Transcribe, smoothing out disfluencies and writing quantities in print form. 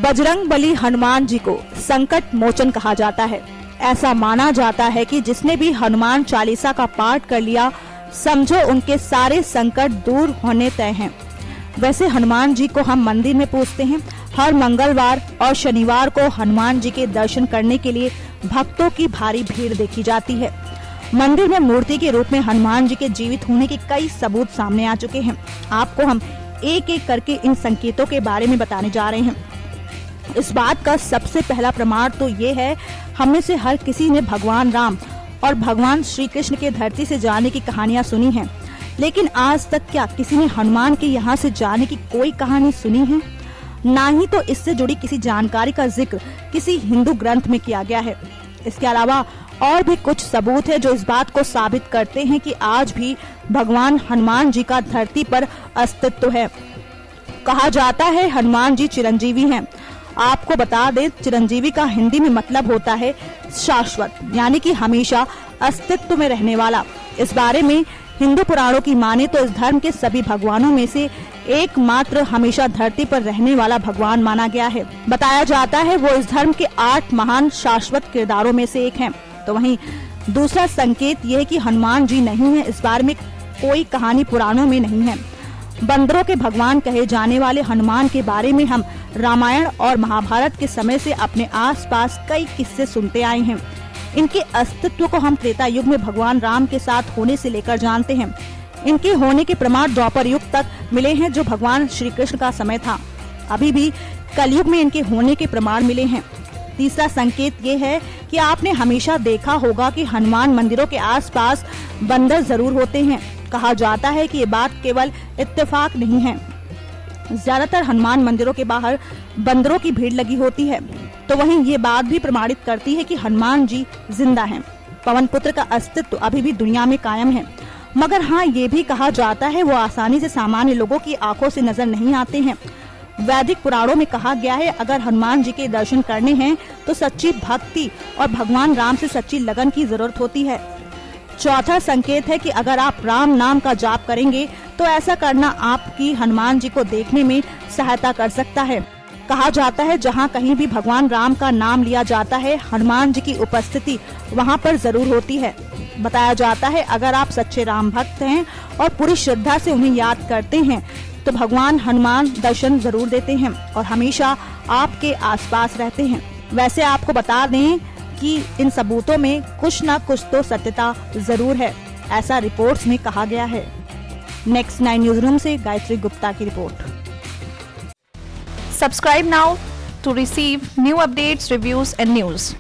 बजरंग बली हनुमान जी को संकट मोचन कहा जाता है। ऐसा माना जाता है कि जिसने भी हनुमान चालीसा का पाठ कर लिया, समझो उनके सारे संकट दूर होने तय हैं। वैसे हनुमान जी को हम मंदिर में पूजते हैं। हर मंगलवार और शनिवार को हनुमान जी के दर्शन करने के लिए भक्तों की भारी भीड़ देखी जाती है। मंदिर में मूर्ति के रूप में हनुमान जी के जीवित होने के कई सबूत सामने आ चुके हैं। आपको हम एक एक करके इन संकेतों के बारे में बताने जा रहे हैं। इस बात का सबसे पहला प्रमाण तो ये है, हम में से हर किसी ने भगवान राम और भगवान श्री कृष्ण के धरती से जाने की कहानियां सुनी हैं, लेकिन आज तक क्या किसी ने हनुमान के यहाँ से जाने की कोई कहानी सुनी है? ना ही तो इससे जुड़ी किसी जानकारी का जिक्र किसी हिंदू ग्रंथ में किया गया है। इसके अलावा और भी कुछ सबूत है जो इस बात को साबित करते हैं कि आज भी भगवान हनुमान जी का धरती पर अस्तित्व है। कहा जाता है हनुमान जी चिरंजीवी हैं। आपको बता दें, चिरंजीवी का हिंदी में मतलब होता है शाश्वत, यानी कि हमेशा अस्तित्व में रहने वाला। इस बारे में हिंदू पुराणों की माने तो इस धर्म के सभी भगवानों में से एकमात्र हमेशा धरती पर रहने वाला भगवान माना गया है। बताया जाता है वो इस धर्म के 8 महान शाश्वत किरदारों में से एक हैं। तो वहीं दूसरा संकेत यह है कि हनुमान जी नहीं है, इस बारे में कोई कहानी पुराणों में नहीं है। बंदरों के भगवान कहे जाने वाले हनुमान के बारे में हम रामायण और महाभारत के समय से अपने आसपास कई किस्से सुनते आए हैं। इनके अस्तित्व को हम त्रेता युग में भगवान राम के साथ होने से लेकर जानते हैं। इनके होने के प्रमाण द्वापर युग तक मिले हैं, जो भगवान श्री कृष्ण का समय था। अभी भी कलयुग में इनके होने के प्रमाण मिले हैं। तीसरा संकेत ये है कि आपने हमेशा देखा होगा कि हनुमान मंदिरों के आसपास बंदर जरूर होते हैं। कहा जाता है कि ये बात केवल इत्तेफाक नहीं है। ज्यादातर हनुमान मंदिरों के बाहर बंदरों की भीड़ लगी होती है। तो वहीं ये बात भी प्रमाणित करती है कि हनुमान जी जिंदा हैं। पवन पुत्र का अस्तित्व अभी भी दुनिया में कायम है। मगर हाँ, ये भी कहा जाता है वो आसानी से सामान्य लोगों की आंखों से नजर नहीं आते हैं। वैदिक पुराणों में कहा गया है, अगर हनुमान जी के दर्शन करने हैं तो सच्ची भक्ति और भगवान राम से सच्ची लगन की जरूरत होती है। चौथा संकेत है कि अगर आप राम नाम का जाप करेंगे तो ऐसा करना आपकी हनुमान जी को देखने में सहायता कर सकता है। कहा जाता है जहाँ कहीं भी भगवान राम का नाम लिया जाता है, हनुमान जी की उपस्थिति वहाँ पर जरूर होती है। बताया जाता है अगर आप सच्चे राम भक्त हैं और पूरी श्रद्धा से उन्हें याद करते हैं तो भगवान हनुमान दर्शन जरूर देते हैं और हमेशा आपके आसपास रहते हैं। वैसे आपको बता दें कि इन सबूतों में कुछ न कुछ तो सत्यता जरूर है, ऐसा रिपोर्ट्स में कहा गया है। नेक्स्ट 9 न्यूज रूम से गायत्री गुप्ता की report. Subscribe now to receive new updates, reviews and news.